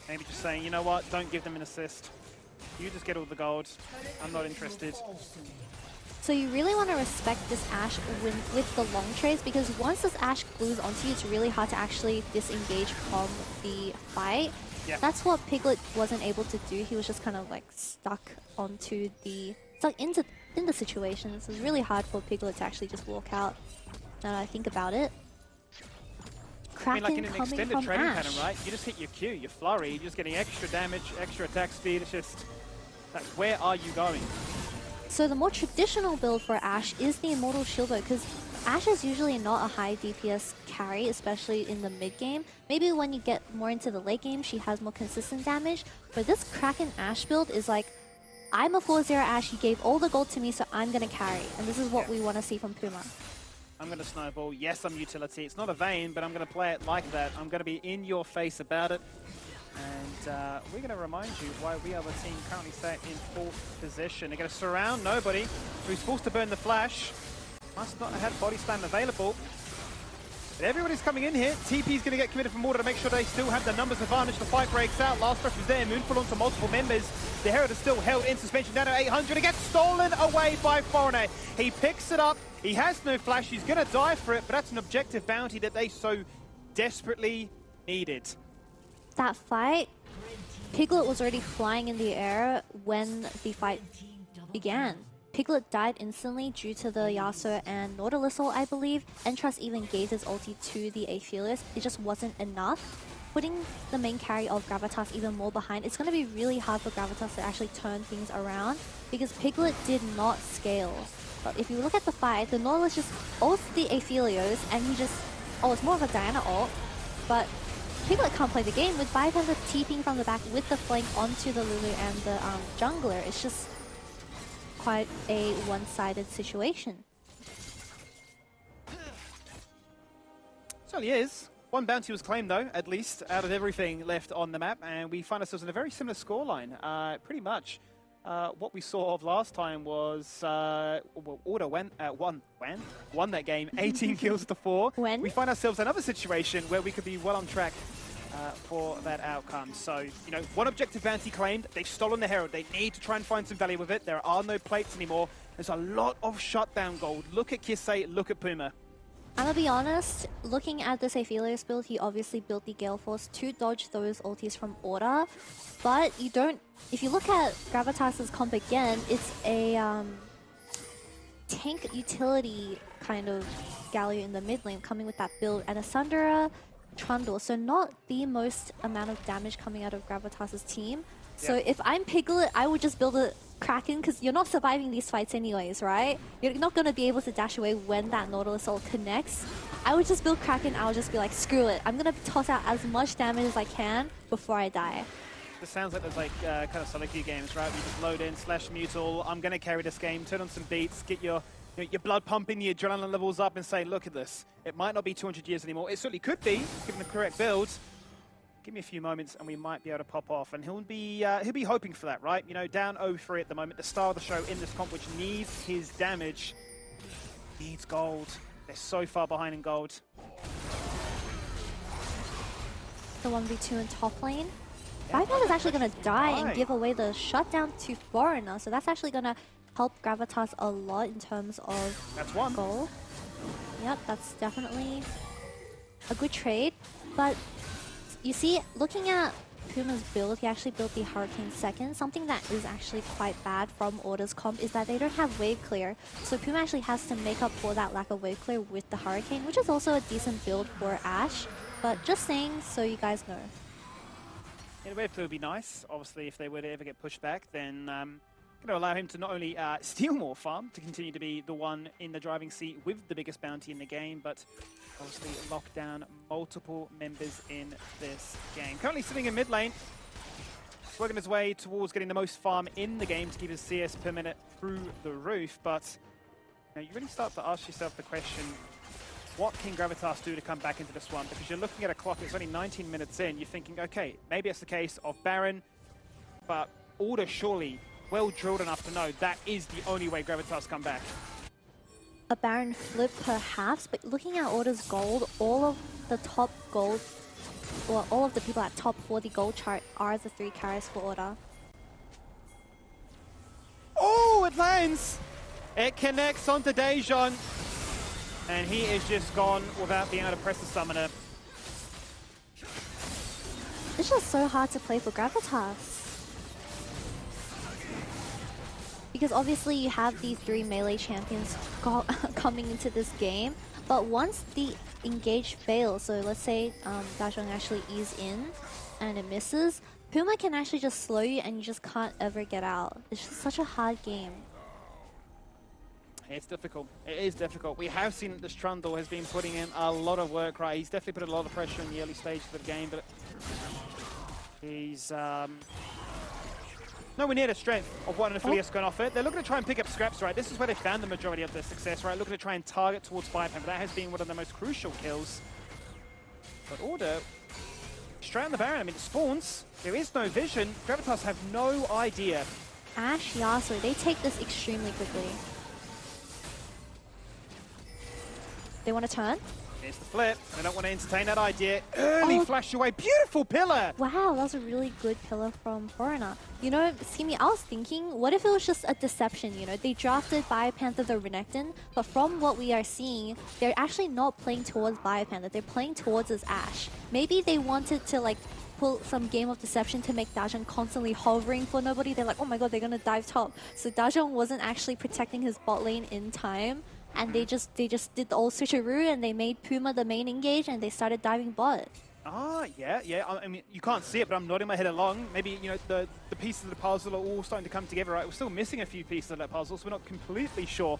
Maybe just saying, you know what, don't give them an assist. You just get all the gold. I'm not interested. So you really want to respect this Ashe with the long trades, because once this Ashe glues onto you, it's really hard to actually disengage from the fight. Yeah. That's what Piglet wasn't able to do. He was just kind of like stuck in the situation. So it's really hard for Piglet to actually just walk out. Now that I think about it. I mean, Kraken like in an coming extended from trading Ashe. pattern, right? You just hit your Q, your flurry, you're just getting extra damage, extra attack speed. It's just, like, where are you going? So the more traditional build for Ashe is the Immortal Shield, because Ashe is usually not a high DPS carry, especially in the mid game. Maybe when you get more into the late game, she has more consistent damage. But this Kraken Ashe build is like, I'm a 4-0 Ashe, you gave all the gold to me, so I'm going to carry. And this is what we want to see from Puma. I'm going to snowball. Yes, I'm utility. It's not a Vayne, but I'm going to play it like that. I'm going to be in your face about it. And we're going to remind you why we are the team currently sat in 4th position. They're going to surround nobody. So he's forced to burn the flash. Must not have had body slam available. But everybody's coming in here. TP's going to get committed from order to make sure they still have the numbers advantage. The fight breaks out. Last rush was there. Moonfall onto multiple members. The Herald is still held in suspension down to 800. It gets stolen away by Foreigner. He picks it up. He has no flash. He's going to die for it, but that's an objective bounty that they so desperately needed. That fight, Piglet was already flying in the air when the fight began. Piglet died instantly due to the Yasuo and Nautilus ult, I believe. Entrust even gave his ulti to the Aphelios. It just wasn't enough. Putting the main carry of Gravitas even more behind, it's going to be really hard for Gravitas to actually turn things around because Piglet did not scale. But if you look at the fight, the Nautilus just ults the Aphelios and he just... Oh, it's more of a Diana ult. But Piglet can't play the game with Bypanther TPing from the back with the flank onto the Lulu and the jungler. It's just quite a one-sided situation. Certainly is. One bounty was claimed, though, at least, out of everything left on the map, and we find ourselves in a very similar scoreline. Pretty much what we saw of last time was well, Order won that game, 18 kills to 4. When? We find ourselves in another situation where we could be well on track for that outcome. So, you know, one objective bounty claimed. They've stolen the Herald. They need to try and find some value with it. There are no plates anymore. There's a lot of shutdown gold. Look at Kisei, look at Puma. I'm gonna be honest, looking at this Aphelios build, he obviously built the Gale Force to dodge those ultis from Order. But you don't... If you look at Gravitas' comp again, it's a tank utility kind of Galio in the mid lane coming with that build. And a Sundera Trundle, so not the most amount of damage coming out of Gravitas' team. So if I'm Piglet, I would just build a Kraken because you're not surviving these fights anyways, right? You're not going to be able to dash away when that Nautilus ult connects. I would just build Kraken, I would just be like, screw it. I'm going to toss out as much damage as I can before I die. This sounds like those like kind of solo queue games, right? You just load in, slash mutal, I'm going to carry this game, turn on some beats, get your blood pumping, your adrenaline levels up and say, look at this. It might not be 200 years anymore. It certainly could be, given the correct build. Give me a few moments and we might be able to pop off. And he'll be hoping for that, right? You know, down 0-3 at the moment, the star of the show in this comp, which needs his damage, needs gold. They're so far behind in gold. The 1v2 in top lane. Bypanther is actually going to die and give away the shutdown to Foreigner. So that's actually going to help Gravitas a lot in terms of That's one. gold. Yep, that's definitely a good trade. But you see, looking at Puma's build, he actually built the Hurricane second. Something that is actually quite bad from Order's comp is that they don't have wave clear. So Puma actually has to make up for that lack of wave clear with the Hurricane, which is also a decent build for Ashe. But just saying so you guys know. Yeah, the wave clear would be nice. Obviously, if they were to ever get pushed back, then going to allow him to not only steal more farm, to continue to be the one in the driving seat with the biggest bounty in the game, but obviously lock down multiple members in this game. Currently sitting in mid lane, working his way towards getting the most farm in the game to keep his CS per minute through the roof, but you know, you really start to ask yourself the question, what can Gravitas do to come back into this one? Because you're looking at a clock, it's only 19 minutes in, you're thinking, okay, maybe it's the case of Baron, but Order surely well drilled enough to know that is the only way Gravitas come back. A Baron flip perhaps, but looking at Order's gold, all of the top gold, or all of the people at top 40 gold chart are the 3 carries for Order. Oh, it lands! It connects onto Dejan, and he is just gone without being able to press the summoner. It's just so hard to play for Gravitas. Because obviously you have these 3 melee champions coming into this game, but once the engage fails, so let's say Dajong actually ease in and it misses, Puma can actually just slow you and you just can't ever get out. It's just such a hard game. It's difficult. It is difficult. We have seen that this Trundle has been putting in a lot of work, right? He's definitely put a lot of pressure in the early stages of the game, but he's nowhere near the strength of what an affiliate's going to offer. They're looking to try and pick up scraps, right? This is where they found the majority of their success, right? Looking to try and target towards Bypanther. That has been one of the most crucial kills. But Order, straight on the Baron. I mean, it spawns. There is no vision. Gravitas have no idea. Ashe, Yasuo, they take this extremely quickly. They want to turn. Here's the flip. I don't want to entertain that idea. Early flash away. Beautiful pillar. Wow, that was a really good pillar from Foreigner. You know, Skimmy, I was thinking, what if it was just a deception, you know? They drafted Biopanther the Renekton, but from what we are seeing, they're actually not playing towards Biopanther. They're playing towards his Ashe. Maybe they wanted to, like, pull some game of deception to make Dajon constantly hovering for nobody. They're like, oh my god, they're gonna dive top. So Dajon wasn't actually protecting his bot lane in time. And they just did the old switcheroo and they made Puma the main engage and they started diving bot. Ah, yeah. I mean, you can't see it, but I'm nodding my head along. Maybe, you know, the pieces of the puzzle are all starting to come together, right? We're still missing a few pieces of that puzzle, so we're not completely sure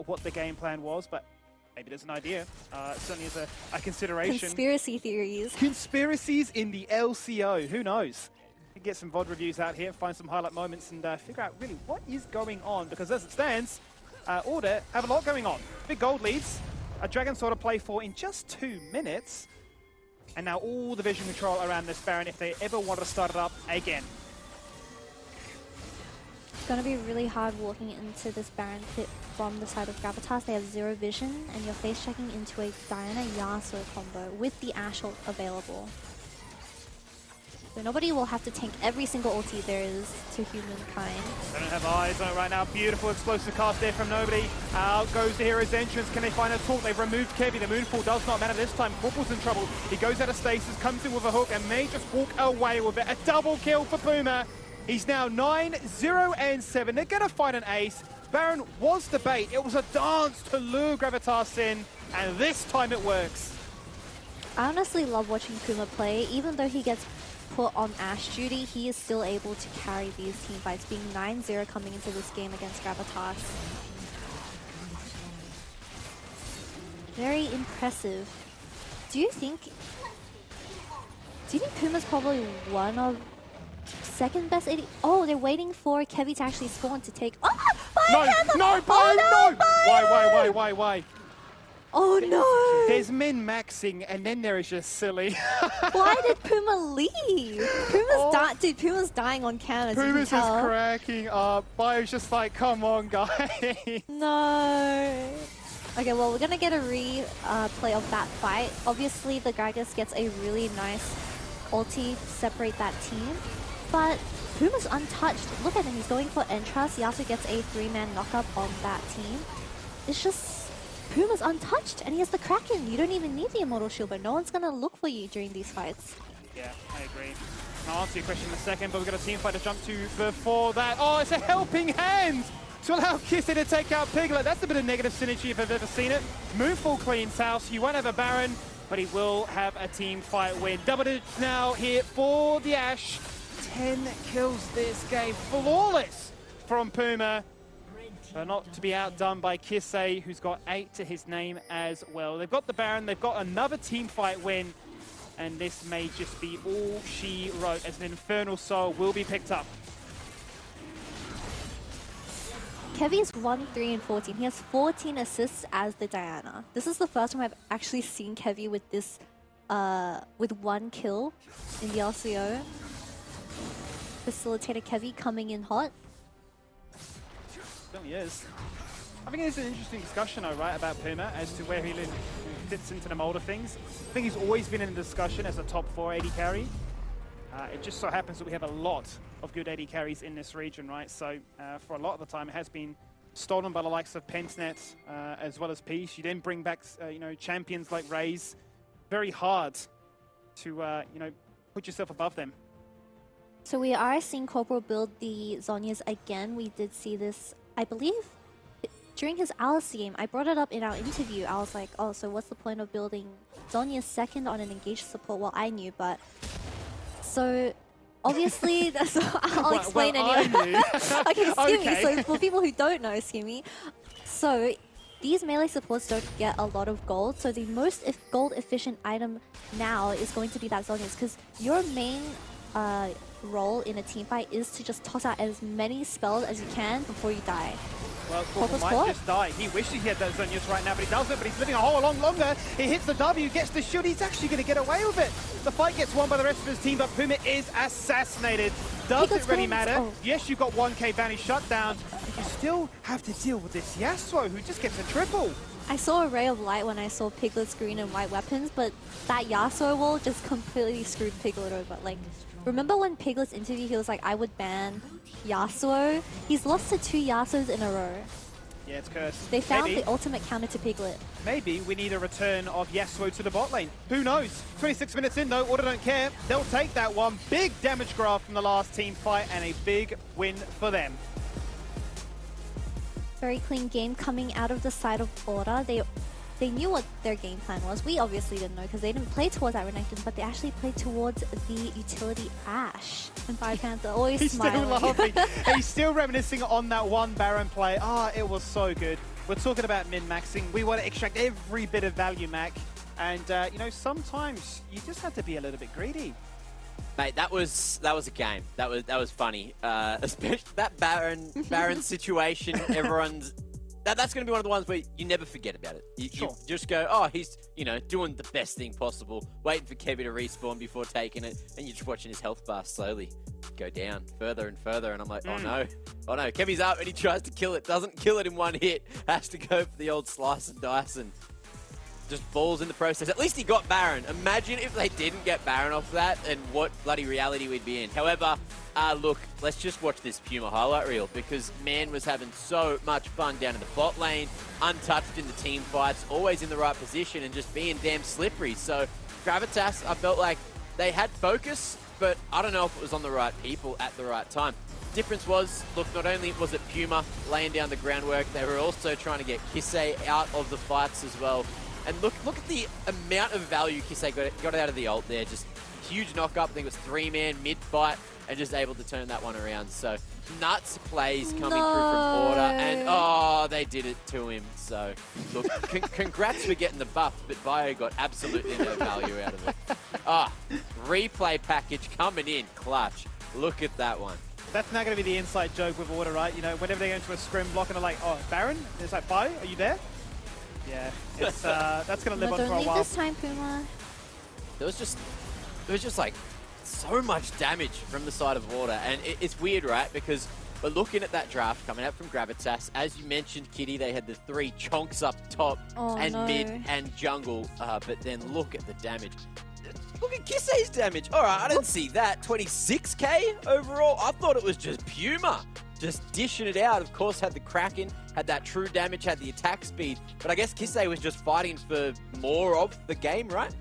what the game plan was, but maybe there's an idea. Certainly is a consideration. Conspiracy theories. Conspiracies in the LCO. Who knows? We can get some VOD reviews out here, find some highlight moments, and figure out really what is going on. Because as it stands, Order have a lot going on. Big gold leads, a Dragon Sword to play for in just 2 minutes, and now all the vision control around this Baron if they ever want to start it up again. It's going to be really hard walking into this Baron pit from the side of Gravitas. They have 0 vision, and you're face checking into a Diana Yasuo combo with the Ashe ult available. So nobody will have to tank every single ulti there is to humankind. They don't have eyes on it right now. Beautiful explosive cast there from nobody. Out goes the hero's entrance. Can they find a talk? They've removed Kevy. The Moonfall does not matter this time. Corporal's in trouble. He goes out of stasis, comes in with a hook, and may just walk away with it. A double kill for Puma. He's now 9-0-7. They're going to find an ace. Baron was the bait. It was a dance to lure Gravitas in, and this time it works. I honestly love watching Puma play. Even though he gets put on Ashe duty, he is still able to carry these team fights, being 9-0 coming into this game against Gravitas. Very impressive. Do you think Puma's probably one of second best 80? Oh, they're waiting for Kevy to actually spawn to take. Oh, No, Why? Oh no! There's min-maxing, and then there is just silly. Why did Puma leave? Puma's dying on camera. Puma's just cracking up. Bio's just like, come on, guys. No. Okay, well, we're gonna get a replay of that fight. Obviously, the Gragas gets a really nice ulti to separate that team, but Puma's untouched. Look at him, he's going for Entras. He also gets a 3-man knockup on that team. It's just Puma's untouched, and he has the Kraken. You don't even need the Immortal Shield, but no one's gonna look for you during these fights. Yeah, I agree. I'll answer your question in a second, but we've got a team fight to jump to before that. Oh, it's a helping hand to allow Kissy to take out Piglet. That's a bit of negative synergy if I've ever seen it. Moonfall cleans house. You won't have a Baron, but he will have a team fight win. Double digits now here for the Ashe. 10 kills this game. Flawless from Puma. But not to be outdone by Kisei, who's got 8 to his name as well. They've got the Baron, they've got another team fight win, and this may just be all she wrote, as an Infernal Soul will be picked up. Kevy's 1, 3, and 14. He has 14 assists as the Diana. This is the first time I've actually seen Kevy with this, with 1 kill in the LCO. Facilitator Kevy coming in hot. Certainly is. I think it's an interesting discussion, though, right, about Puma as to where he fits into the mold of things. I think he's always been in the discussion as a top 4 AD carry. It just so happens that we have a lot of good AD carries in this region, right? So for a lot of the time, it has been stolen by the likes of Pensnet as well as Peace. You then bring back, you know, champions like Raze. Very hard to, you know, put yourself above them. So we are seeing Corporal build the Zhonya's again. We did see this, I believe, during his Alice game. I brought it up in our interview. I was like, oh, so what's the point of building Zhonya's second on an engaged support? Well, I knew, but... So, obviously, that's I'll explain anyway. Okay, Skimmy. So, for people who don't know, Skimmy, so these melee supports don't get a lot of gold. So, the most gold efficient item now is going to be that Zhonya's, because your main role in a team fight is to just toss out as many spells as you can before you die. Well, Corporal might just die. He wishes he had that Zhonya's right now, but he doesn't. But he's living a whole lot longer. He hits the W, gets the shield. He's actually going to get away with it. The fight gets won by the rest of his team, but Puma is assassinated. Does it really matter? Oh. Yes, you got 1k Vanish shutdown. You still have to deal with this Yasuo, who just gets a triple. I saw a ray of light when I saw Piglet's green and white weapons, but that Yasuo wall just completely screwed Piglet over. Like, remember when Piglet's interview, he was like, I would ban Yasuo? He's lost to 2 Yasuos in a row. Yeah, it's cursed. They found Maybe. the ultimate counter to Piglet. Maybe we need a return of Yasuo to the bot lane. Who knows? 26 minutes in though, Order don't care. They'll take that one. Big damage graph from the last team fight and a big win for them. Very clean game coming out of the side of Order. They knew what their game plan was. We obviously didn't know because they didn't play towards that Renekton, but they actually played towards the utility Ashe. And Fire Panther always He's smiling. still laughing. He's still reminiscing on that one Baron play. It was so good. We're talking about min-maxing. We want to extract every bit of value, Mac. And, you know, sometimes you just have to be a little bit greedy. Mate, that was a game. That was funny. Especially that Baron situation. Everyone's that's going to be one of the ones where you never forget about it. You just go, oh, he's doing the best thing possible, waiting for Kevy to respawn before taking it, and you're just watching his health bar slowly go down further and further. And I'm like, oh no, Kevy's up, and he tries to kill it, doesn't kill it in one hit, has to go for the old slice and dice and just balls in the process. At least he got Baron. Imagine if they didn't get Baron off that and what bloody reality we'd be in. However, look, let's just watch this Puma highlight reel because man was having so much fun down in the bot lane, untouched in the team fights, always in the right position and just being damn slippery. So Gravitas, I felt like they had focus, but I don't know if it was on the right people at the right time. Difference was, look, not only was it Puma laying down the groundwork, they were also trying to get Kisei out of the fights as well. And look at the amount of value Kisei got out of the ult there. Just huge knock-up. I think it was 3-man mid-fight and just able to turn that one around. So nuts plays coming through from Order. And, they did it to him. So, look, congrats for getting the buff, but Bio got absolutely no value out of it. Replay package coming in clutch. Look at that one. That's now going to be the inside joke with Order, right? You know, whenever they go into a scrim block and they're like, oh, Baron? It's like, Bio, are you there? Yeah, it's that's gonna live on for a Don't leave while. this time, Puma. There was just like so much damage from the side of Order, and it's weird, right? Because we're looking at that draft coming out from Gravitas. As you mentioned, Kitty, they had the 3 chonks up top mid and jungle, but then look at the damage. Look at Kisei's damage. All right, I didn't see that. 26k overall. I thought it was just Puma. Just dishing it out. Of course, had the Kraken, had that true damage, had the attack speed. But I guess Kisei was just fighting for more of the game, right?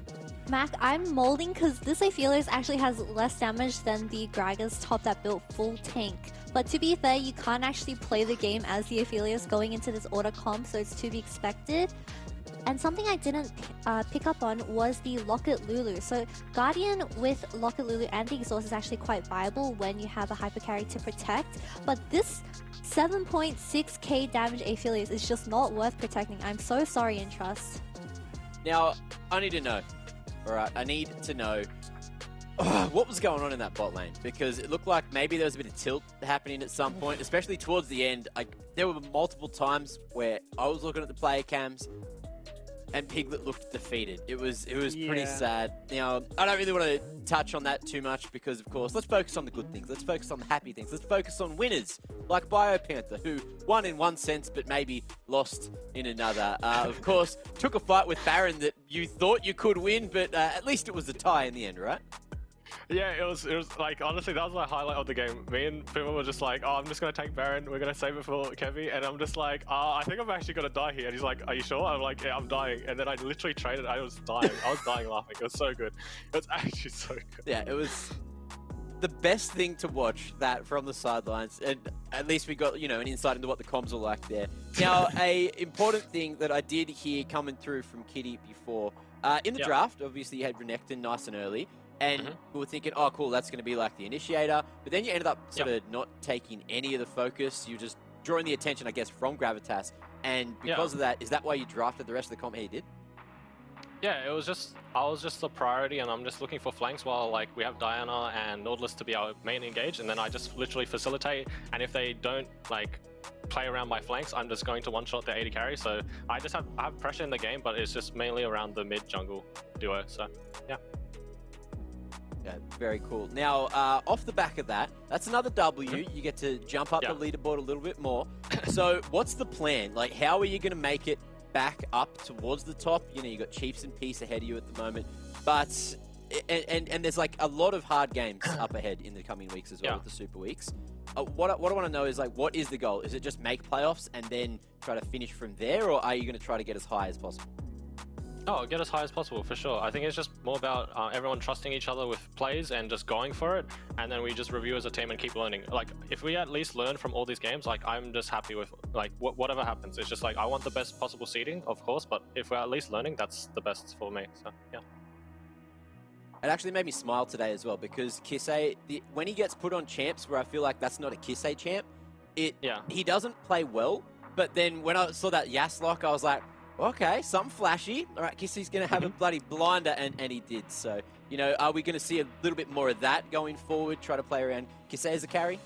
Mac, I'm molding because this Aphelios actually has less damage than the Gragas top that built full tank. But to be fair, you can't actually play the game as the Aphelios going into this Order comp, so it's to be expected. And something I didn't pick up on was the Locket Lulu. So Guardian with Locket Lulu and the Exhaust is actually quite viable when you have a hyper carry to protect. But this 7.6k damage Aphelios is just not worth protecting. I'm so sorry, Entrust. Now, I need to know. Alright, I need to know what was going on in that bot lane, because it looked like maybe there was a bit of tilt happening at some point, especially towards the end. There were multiple times where I was looking at the player cams and Piglet looked defeated. It was pretty sad. Now, I don't really want to touch on that too much because, of course, let's focus on the good things. Let's focus on the happy things. Let's focus on winners like Biopanther, who won in one sense but maybe lost in another. Of course, took a fight with Baron that you thought you could win, but at least it was a tie in the end, right? Yeah, it was like, honestly, that was my highlight of the game. Me and Puma were just like, oh, I'm just going to take Baron. We're going to save it for Kevy. And I'm just like, I think I'm actually going to die here. And he's like, are you sure? I'm like, yeah, I'm dying. And then I literally traded. I was dying. I was dying laughing. It was so good. It was actually so good. Yeah, it was the best thing to watch that from the sidelines. And at least we got, an insight into what the comms are like there. Now, a important thing that I did hear coming through from Kitty before, in the draft, obviously you had Renekton nice and early. And we were thinking, oh, cool, that's going to be like the initiator. But then you ended up sort of not taking any of the focus. You just drawing the attention, I guess, from Gravitas. And because of that, is that why you drafted the rest of the comp how you did? Yeah, I was just the priority, and I'm just looking for flanks while we have Diana and Nautilus to be our main engage, and then I just literally facilitate. And if they don't play around my flanks, I'm just going to one-shot the 80 carry. So I have pressure in the game, but it's just mainly around the mid jungle duo. So yeah. Yeah, very cool. Now, off the back of that, that's another W. You get to jump up the leaderboard a little bit more. So what's the plan? How are you going to make it back up towards the top. You know, you got Chiefs and Peace ahead of you at the moment, but and there's like a lot of hard games up ahead in the coming weeks as well with the Super Weeks. What I want to know is like, what is the goal? Is it just make playoffs and then try to finish from there, or are you going to try to get as high as possible? Oh, get as high as possible for sure. I think it's just more about everyone trusting each other with plays and just going for it, and then we just review as a team and keep learning. Like, if we at least learn from all these games, like, I'm just happy with like whatever happens. It's just like, I want the best possible seeding, of course, but if we're at least learning, that's the best for me. So yeah. It actually made me smile today as well, because Kisei, when he gets put on champs where I feel like that's not a Kisei champ, he doesn't play well. But then when I saw that Yas lock, I was like, okay, something flashy. All right, Kisei's going to have a bloody blinder, and he did. So, you know, are we going to see a little bit more of that going forward, try to play around Kisei as a carry?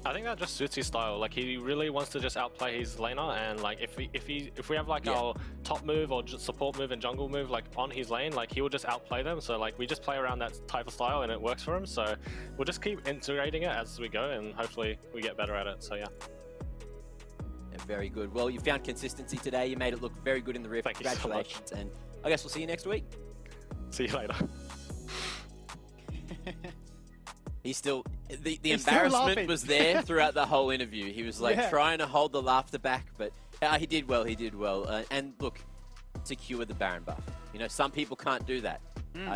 I think that just suits his style. Like, he really wants to just outplay his laner, and like if we have like our top move or just support move and jungle move like on his lane, like he will just outplay them. So like we just play around that type of style and it works for him. So we'll just keep integrating it as we go, and hopefully we get better at it. So yeah. Very good. Well, you found consistency today. You made it look very good in the Rift. Thank you so much. Congratulations. And I guess we'll see you next week. See you later. He's still... The embarrassment was there throughout the whole interview. He was like trying to hold the laughter back, but he did well. He did well. And look, secure the Baron buff. You know, some people can't do that.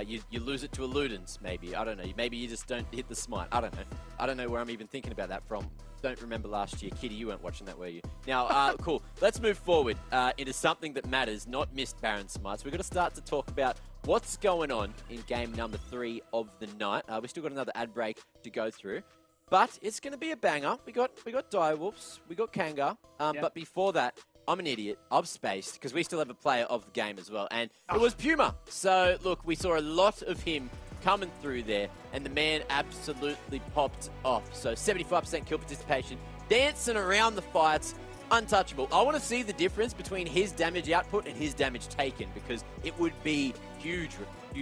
You lose it to a Ludens, maybe. I don't know. Maybe you just don't hit the smite. I don't know. I don't know where I'm even thinking about that from. Don't remember last year. Kitty, you weren't watching that, were you? Now, cool. Let's move forward into something that matters, not missed Baron smites. We're going to start to talk about what's going on in game number 3 of the night. We still got another ad break to go through, but it's going to be a banger. We got Direwolves, we got Kanga, but before that, I'm an idiot. I've spaced because we still have a player of the game as well, and it was Puma. So look, we saw a lot of him coming through there, and the man absolutely popped off. So 75% kill participation, dancing around the fights, untouchable. I want to see the difference between his damage output and his damage taken, because it would be huge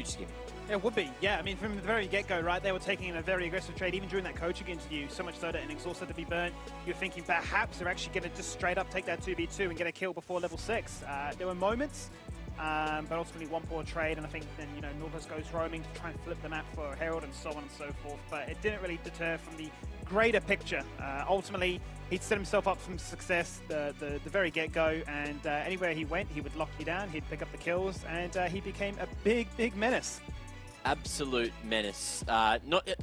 skimming. It would be, yeah. I mean, from the very get-go, right, they were taking a very aggressive trade, even during that coaching interview, so much so that an exhausted to be burnt. You're thinking perhaps they're actually going to just straight up take that 2v2 and get a kill before level 6. There were moments, but ultimately one poor trade, and I think then, you know, Nautilus goes roaming to try and flip the map for Herald and so on and so forth, but it didn't really deter from the greater picture. Ultimately, he'd set himself up for success the very get-go, and anywhere he went, he would lock you down, he'd pick up the kills, and he became a big menace. Absolute menace. I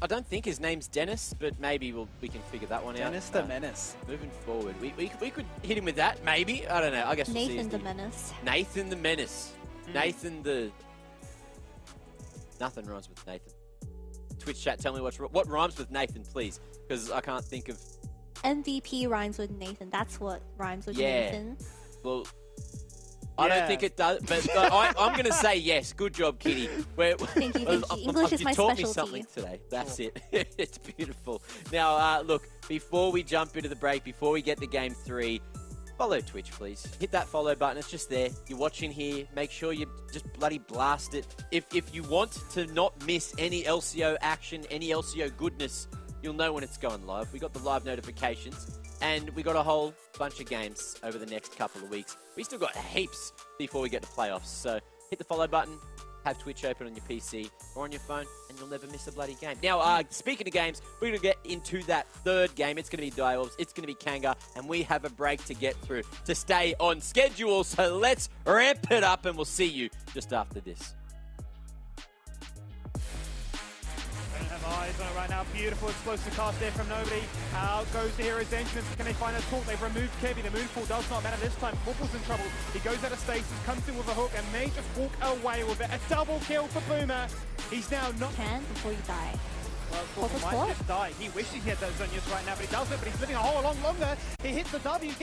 don't think his name's Dennis, but maybe we can figure that one out. Dennis the Menace. Moving forward, we could hit him with that, maybe. I don't know. I guess we'll Nathan the Menace. Nathan the Menace. Nathan the... Nothing rhymes with Nathan. Twitch chat, tell me what rhymes with Nathan, please, because I can't think of... MVP rhymes with Nathan. That's what rhymes with Nathan. Well... I don't think it does, but I'm going to say yes. Good job, Kitty. Thank you. English is my specialty. You taught me specialty. something today. That's it. It's beautiful. Now, look, before we jump into the break, before we get to Game 3, follow Twitch, please. Hit that follow button. It's just there. You're watching here. Make sure you just bloody blast it. If you want to not miss any LCO action, any LCO goodness, you'll know when it's going live. We got the live notifications. And we got a whole bunch of games over the next couple of weeks. We still got heaps before we get to playoffs. So hit the follow button, have Twitch open on your PC or on your phone, and you'll never miss a bloody game. Now, speaking of games, we're going to get into that third game. It's going to be Direwolves, it's going to be Kanga, and we have a break to get through to stay on schedule. So let's ramp it up, and we'll see you just after this. Eyes on it right now. Beautiful explosive cast there from nobody. Out goes the hero's entrance. Can they find a talk? They've removed Kevy. The moonfall does not matter this time. Corporal's in trouble. He goes out of stasis, comes in with a hook, and may just walk away with it. A double kill for Boomer. He's now not... Can before you die. Well, Corporal might just die. He wishes he had those Zonias right now, but he doesn't. But he's living a whole lot longer. He hits the W.